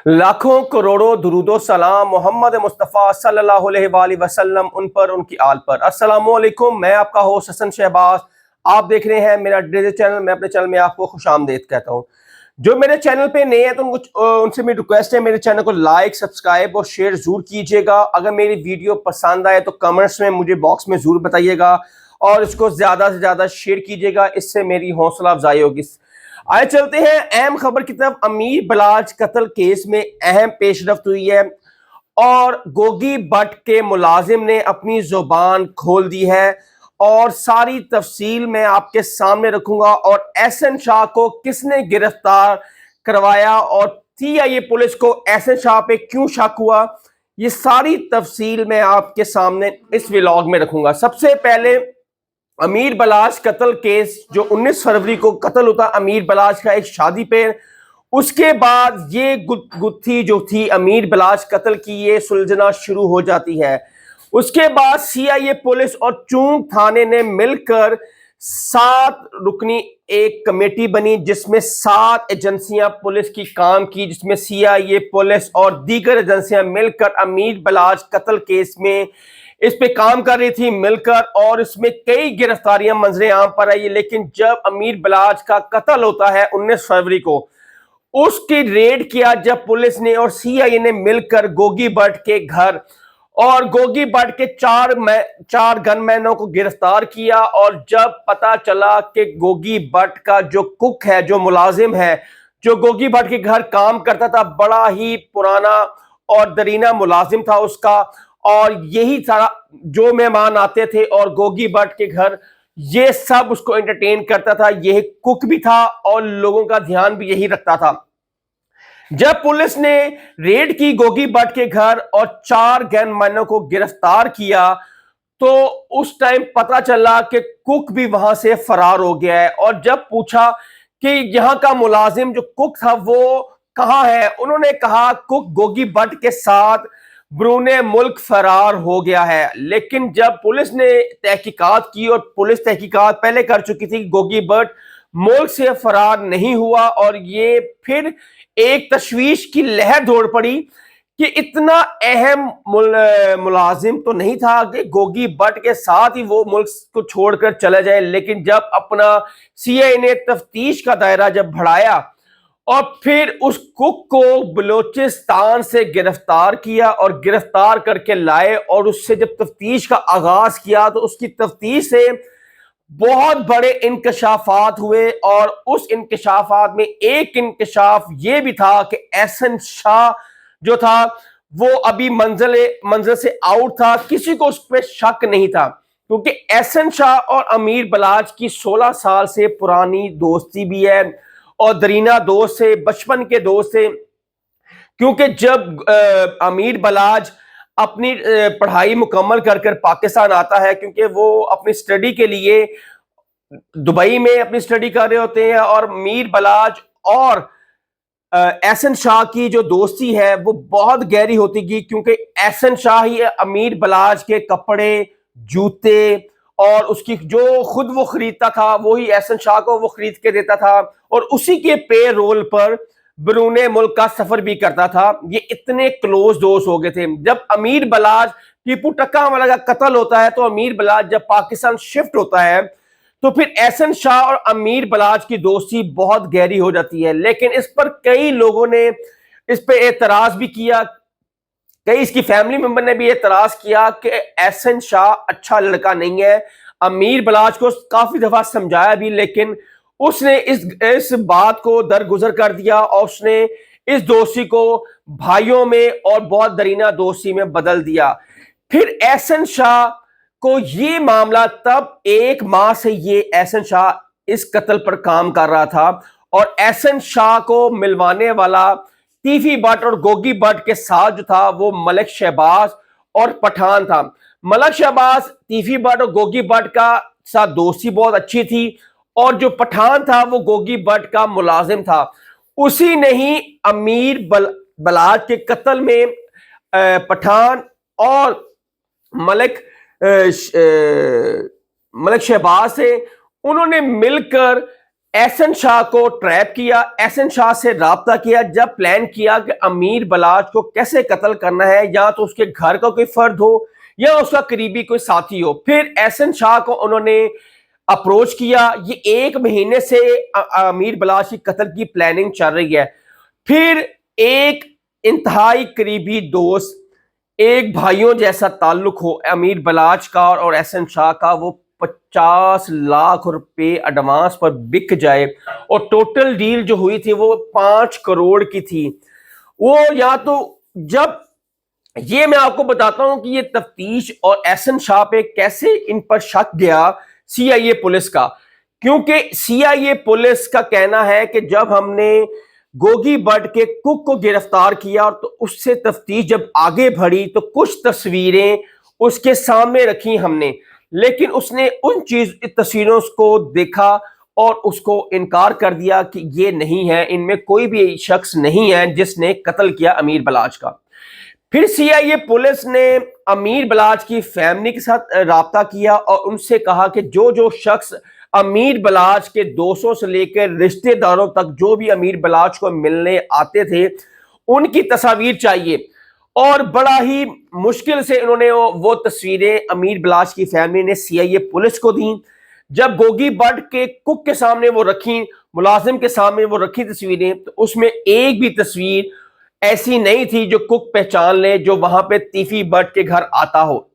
लाखों करोड़ों दुरूदो सलाम मोहम्मद मुस्तफ़ा सल्लल्लाहु अलैहि वसल्लम उन पर, उनकी आल पर। अस्सलामु अलैकुम, मैं आपका होस्ट हसन शहबाज। आप देख रहे हैं मेरा डेली चैनल। मैं अपने चैनल में आपको खुशामदीद कहता हूँ। जो मेरे चैनल पे नए हैं तो उनसे मेरी रिक्वेस्ट है, मेरे चैनल को लाइक, सब्सक्राइब और शेयर जरूर कीजिएगा। अगर मेरी वीडियो पसंद आए तो कमेंट्स में मुझे बॉक्स में जरूर बताइएगा और इसको ज्यादा से ज्यादा शेयर कीजिएगा, इससे मेरी हौसला अफजाई होगी। आए चलते हैं अहम खबर की तरफ। अमीर बलाच कत्ल केस में अहम पेशरफ्त हुई है और गोगी भट्ट के मुलाजिम ने अपनी जुबान खोल दी है और सारी तफसील मैं आपके सामने रखूंगा। और एहसन शाह को किसने गिरफ्तार करवाया और सीआईए पुलिस को एहसन शाह पे क्यों शक हुआ, ये सारी तफसील मैं आपके सामने इस व्लॉग में रखूंगा। सबसे पहले अमीर बलाच कत्ल केस, जो 19 फरवरी को कत्ल होता अमीर बलाच का एक शादी पे, उसके बाद ये गुत्थी जो थी अमीर बलाच कत्ल की, ये सुलझना शुरू हो जाती है। उसके बाद सीआईए पुलिस और चूंक थाने ने मिलकर 7 रुकनी एक कमेटी बनी जिसमें 7 एजेंसियां पुलिस की काम की, जिसमें सीआईए पुलिस और दीगर एजेंसियां मिलकर अमीर बलाच कत्ल केस में इस पे काम कर रही थी मिलकर, और इसमें कई गिरफ्तारियां मंजरे आम पर आई। लेकिन जब अमीर बलाच का कत्ल होता है 19 फरवरी को, उसकी रेड किया जब पुलिस ने और सीआईए ने मिलकर गोगी भट्ट के घर और गोगी भट्ट के 4 गनमैनों को गिरफ्तार किया। और जब पता चला कि गोगी भट्ट का जो कुक है, जो मुलाजिम है, जो गोगी भट्ट के घर काम करता था, बड़ा ही पुराना और दरीना मुलाजिम था उसका, और यही सारा जो मेहमान आते थे और गोगी भट्ट के घर, ये सब उसको एंटरटेन करता था। यही कुक भी था और लोगों का ध्यान भी यही रखता था। जब पुलिस ने रेड की गोगी भट्ट के घर और 4 गनमैनों को गिरफ्तार किया तो उस टाइम पता चला कि कुक भी वहां से फरार हो गया है। और जब पूछा कि यहां का मुलाजिम जो कुक था वो कहां है, उन्होंने कहा कुक गोगी भट्ट के साथ ब्रूने मुल्क फरार हो गया है। लेकिन जब पुलिस ने तहकीकात की, और पुलिस तहकीकात पहले कर चुकी थी, गोगी भट्ट मुल्क से फरार नहीं हुआ, और ये फिर एक तशवीश की लहर दौड़ पड़ी कि इतना अहम मुलाजिम तो नहीं था कि गोगी भट्ट के साथ ही वो मुल्क को छोड़कर चला जाए। लेकिन जब अपना सीआईए ने तफ्तीश का दायरा जब बढ़ाया और फिर उस कुक को बलोचिस्तान से गिरफ्तार किया और गिरफ्तार करके लाए, और उससे जब तफ्तीश का आगाज किया तो उसकी तफ्तीश से बहुत बड़े इंकशाफात हुए। और उस इंकशाफात में एक इंकशाफ ये भी था कि एहसन शाह जो था वो अभी मंजिल से आउट था, किसी को उस पर शक नहीं था, क्योंकि एहसन शाह और अमीर बलाच की 16 साल से पुरानी दोस्ती भी है और दरीना दोस्त से, बचपन के दोस्त से। क्योंकि जब अमीर बलाच अपनी पढ़ाई मुकम्मल कर पाकिस्तान आता है, क्योंकि वो अपनी स्टडी के लिए दुबई में अपनी स्टडी कर रहे होते हैं, और अमीर बलाच और एहसन शाह की जो दोस्ती है वो बहुत गहरी होती गई, क्योंकि एहसन शाह ही अमीर बलाच के कपड़े, जूते और उसकी जो खुद वो खरीदता था वही एहसन शाह को वो खरीद के देता था, और उसी के पे रोल पर बैरून मुल्क का सफर भी करता था। ये इतने क्लोज दोस्त हो गए थे। जब अमीर बलाच टीपू टक्का वाला का कत्ल होता है तो अमीर बलाच जब पाकिस्तान शिफ्ट होता है तो फिर एहसन शाह और अमीर बलाच की दोस्ती बहुत गहरी हो जाती है। लेकिन इस पर कई लोगों ने इस पे एतराज भी किया, कई इसकी फैमिली मेंबर ने भी एतराज किया कि एहसन शाह अच्छा लड़का नहीं है। अमीर बलाच को काफी दफा समझाया भी, लेकिन उसने इस बात को दरगुजर कर दिया और उसने इस दोस्ती को भाइयों में और बहुत दरीना दोस्ती में बदल दिया। फिर एहसन शाह को ये मामला, तब 1 माह से ये एहसन शाह इस कत्ल पर काम कर रहा था, और एहसन शाह को मिलवाने वाला टीफी भट्ट और गोगी भट्ट के साथ जो था वो मलिक शहबाज और पठान था। मलिक शहबाज, टीफी भट्ट और गोगी भट्ट का साथ दोस्ती बहुत अच्छी थी, और जो पठान था वो गोगी भट्ट का मुलाजिम था। उसी ने ही अमीर बलाच के कत्ल में पठान और मलिक शहबाज से उन्होंने मिलकर एहसन शाह को ट्रैप किया, एहसन शाह से राब्ता किया, जब प्लान किया कि अमीर बलाच को कैसे कत्ल करना है, या तो उसके घर का कोई फर्द हो या उसका करीबी कोई साथी हो। फिर एहसन शाह को उन्होंने अप्रोच किया। ये 1 महीने से अमीर बलाच की कत्ल की प्लानिंग चल रही है। फिर एक इंतहाई करीबी दोस्त, एक भाइयों जैसा ताल्लुक हो अमीर बलाच का और एहसन शाह का, वो 50 लाख रुपए एडवांस पर बिक जाए और टोटल डील जो हुई थी वो 5 करोड़ की थी। वो या तो जब ये मैं आपको बताता हूं कि ये तफ्तीश और एहसन शाह पे कैसे इन पर शक गया सीआईए पुलिस का, क्योंकि सीआईए पुलिस का कहना है कि जब हमने गोगी बट के कुक को गिरफ्तार किया और तो उससे तफ्तीश जब आगे बढ़ी तो कुछ तस्वीरें उसके सामने रखी हमने, लेकिन उसने उन तस्वीरों को देखा और उसको इनकार कर दिया कि ये नहीं है, इनमें कोई भी शख्स नहीं है जिसने कत्ल किया अमीर बलाच का। फिर सीआईए पुलिस ने अमीर बलाच की फैमिली के साथ राब्ता किया और उनसे कहा कि जो जो शख्स अमीर बलाच के दोस्तों से लेकर रिश्तेदारों तक जो भी अमीर बलाच को मिलने आते थे उनकी तस्वीर चाहिए। और बड़ा ही मुश्किल से उन्होंने वो तस्वीरें अमीर बलाच की फैमिली ने सीआईए पुलिस को दी। जब गोगी बट के कुक के सामने वो रखी, मुलाजिम के सामने वो रखी तस्वीरें, तो उसमें एक भी तस्वीर ऐसी नहीं थी जो कुक पहचान ले, जो वहां पे तीफी बट के घर आता हो।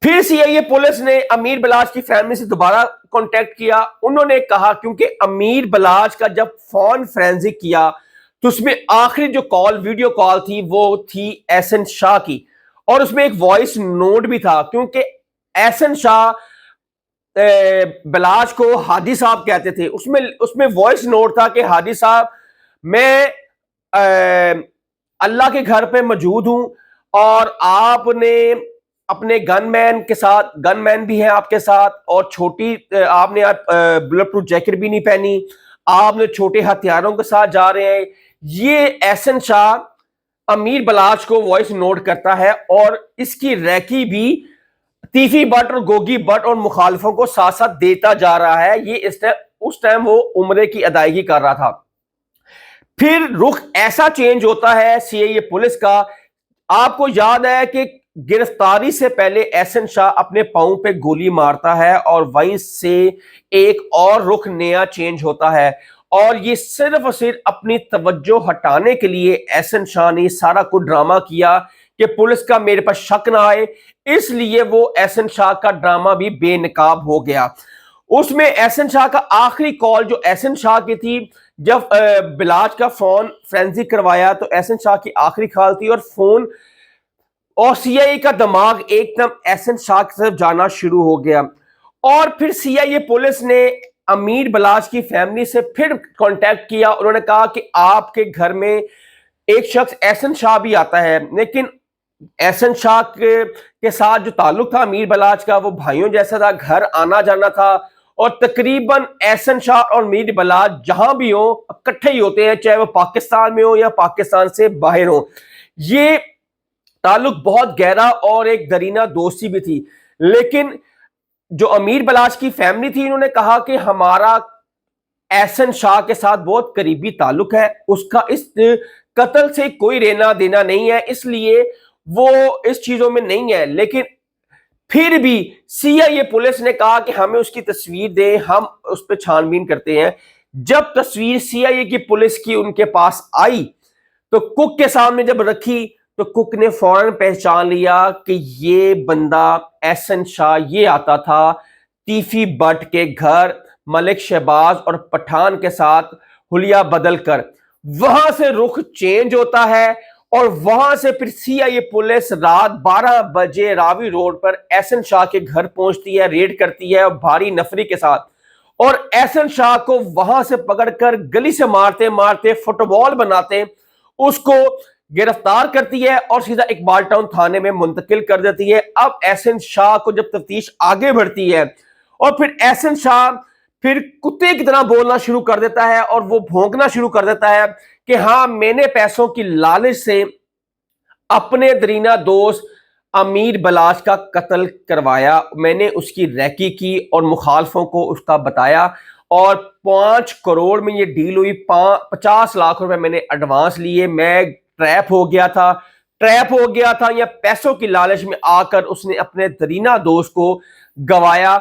फिर सीआईए पुलिस ने अमीर बलाच की फैमिली से दोबारा कांटेक्ट किया। उन्होंने कहा, क्योंकि अमीर बलाच का जब फोन फोरेंसिक किया तो उसमें आखिरी जो कॉल वीडियो कॉल थी वो थी एहसन शाह की, और उसमें एक वॉइस नोट भी था, क्योंकि एहसन शाह बलाच को हादी साहब कहते थे। उसमें उसमें वॉइस नोट था कि हादी साहब, मैं अल्लाह के घर पे मौजूद हूं और आपने अपने गनमैन के साथ, गनमैन भी है आपके साथ, और छोटी आपने बुलेट प्रूफ जैकेट भी नहीं पहनी, आपने छोटे हथियारों के साथ जा रहे हैं। ये एहसन शाह अमीर बलाच को वॉइस नोट करता है और इसकी रैकी भी तीफी बट और गोगी बट और मुखालिफों को साथ साथ देता जा रहा है। ये उस टाइम वो उम्रे की अदायगी कर रहा था। फिर रुख ऐसा चेंज होता है सीआईए पुलिस का। आपको याद है कि गिरफ्तारी से पहले एहसन शाह अपने पांव पे गोली मारता है और वहीं से एक और रुख नया चेंज होता है, और ये सिर्फ और सिर्फ अपनी तवज्जो हटाने के लिए एहसन शाह ने सारा कुछ ड्रामा किया कि पुलिस का मेरे पर शक ना आए, इसलिए वो एहसन शाह का ड्रामा भी बेनकाब हो गया। उसमें एहसन शाह का आखिरी कॉल जो एहसन शाह की थी, जब बलाच का फोन फोरेंसिक करवाया तो एहसन शाह की आखिरी कॉल थी, और फोन और सीआईए का दिमाग एकदम एहसन शाह की तरफ जाना शुरू हो गया। और फिर सीआईए पुलिस ने अमीर बलाच की फैमिली से फिर कांटेक्ट किया। उन्होंने कहा कि आपके घर में एक शख्स एहसन शाह भी आता है, लेकिन एहसन शाह के साथ जो ताल्लुक था अमीर बलाच का वो भाइयों जैसा था, घर आना जाना था, और तकरीबन एहसन शाह और अमीर बलाच जहां भी हो इकट्ठे ही होते हैं, चाहे वो पाकिस्तान में हो या पाकिस्तान से बाहर हो। ये ताल्लुक बहुत गहरा और एक दरीना दोस्ती भी थी। लेकिन जो अमीर बलाच की फैमिली थी, इन्होंने कहा कि हमारा एहसन शाह के साथ बहुत करीबी ताल्लुक है, उसका इस कत्ल से कोई लेना देना नहीं है, इसलिए वो इस चीजों में नहीं है। लेकिन फिर भी सीआईए पुलिस ने कहा कि हमें उसकी तस्वीर दें, हम उस पर छानबीन करते हैं। जब तस्वीर सीआईए की पुलिस की उनके पास आई तो कुक के सामने जब रखी तो कुक ने फौरन पहचान लिया कि ये बंदा एहसन शाह, ये आता था तीफी बट के घर मलिक शहबाज और पठान के साथ हुलिया बदल कर। वहां से रुख चेंज होता है और वहां से फिर सीआईए पुलिस रात 12 बजे रावी रोड पर एहसन शाह के घर पहुंचती है, रेड करती है भारी नफरी के साथ, और एहसन शाह को वहां से पकड़कर गली से मारते मारते फुटबॉल बनाते उसको गिरफ्तार करती है और सीधा इकबाल टाउन थाने में मुंतकिल कर देती है। अब एहसन शाह को जब तफ्तीश आगे बढ़ती है और फिर एहसन शाह फिर कुत्ते की तरह बोलना शुरू कर देता है और वो भौंकना शुरू कर देता है कि हाँ, मैंने पैसों की लालच से अपने दरीना दोस्त امیر بلاج کا قتل کروایا، میں نے اس کی ریکی کی اور مخالفوں کو اس کا بتایا، اور 5 کروڑ میں یہ ڈیل ہوئی، 50 لاکھ روپے میں نے ایڈوانس لیے، میں ٹریپ ہو گیا تھا یا پیسوں کی لالچ میں آ کر اس نے اپنے درینہ دوست کو گوایا۔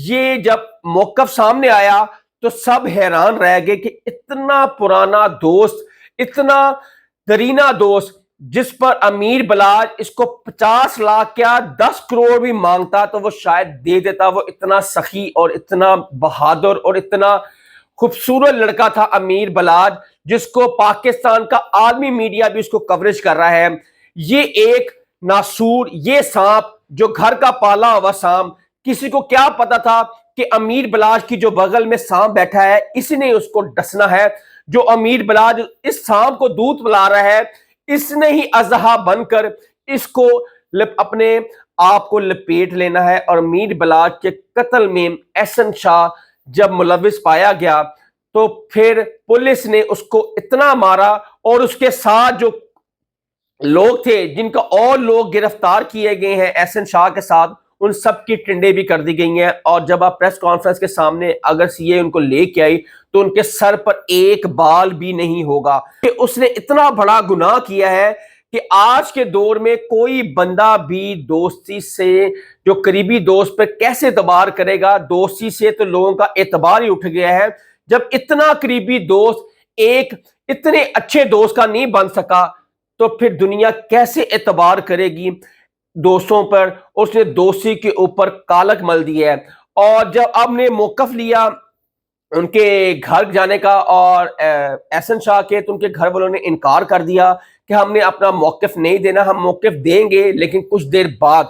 یہ جب موقف سامنے آیا تو سب حیران رہ گئے کہ اتنا پرانا دوست، اتنا درینہ دوست، جس پر امیر بلاج اس کو 50 لاکھ کیا 10 کروڑ بھی مانگتا تو وہ شاید دے دیتا۔ وہ اتنا سخی اور اتنا بہادر اور اتنا خوبصورت لڑکا تھا امیر بلاج، جس کو پاکستان کا عالمی میڈیا بھی اس کو کوریج کر رہا ہے۔ یہ ایک ناسور، یہ سانپ جو گھر کا پالا ہوا سانپ، کسی کو کیا پتا تھا کہ امیر بلاج کی جو بغل میں سانپ بیٹھا ہے اس نے اس کو ڈسنا ہے۔ جو امیر بلاج اس سانپ کو دودھ پلا رہا ہے، اس نے ہی اژدہا بن کر اس کو اپنے آپ کو لپیٹ لینا ہے۔ اور امیر بلاج کے قتل میں احسن شاہ جب ملوث پایا گیا تو پھر پولیس نے اس کو اتنا مارا، اور اس کے ساتھ جو لوگ تھے جن کا اور لوگ گرفتار کیے گئے ہیں احسن شاہ کے ساتھ، ان سب کی ٹنڈے بھی کر دی گئی ہیں۔ اور جب آپ پریس کانفرنس کے سامنے اگر سی اے ان کو لے کے آئی تو ان کے سر پر ایک بال بھی نہیں ہوگا، کہ اس نے اتنا بڑا گناہ کیا ہے کہ آج کے دور میں کوئی بندہ بھی دوستی سے، جو قریبی دوست پہ کیسے اعتبار کرے گا؟ دوستی سے تو لوگوں کا اعتبار ہی اٹھ گیا ہے۔ جب اتنا قریبی دوست ایک اتنے اچھے دوست کا نہیں بن سکا تو پھر دنیا کیسے اعتبار کرے گی دوستوں پر؟ اس نے دوستی کے اوپر کالک مل دی ہے۔ اور جب اب نے موقف لیا ان کے گھر جانے کا اور احسن شاہ کے، تو ان کے گھر والوں نے انکار کر دیا کہ ہم نے اپنا موقف نہیں دینا، ہم موقف دیں گے لیکن کچھ دیر بعد۔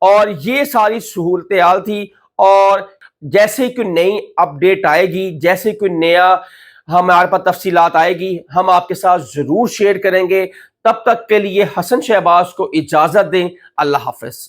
اور یہ ساری صورتحال تھی، اور جیسے کوئی نئی اپڈیٹ آئے گی، جیسے کوئی نیا ہمارے پاس تفصیلات آئے گی، ہم آپ کے ساتھ ضرور شیئر کریں گے۔ تب تک کے لیے حسن شہباز کو اجازت دیں۔ اللہ حافظ۔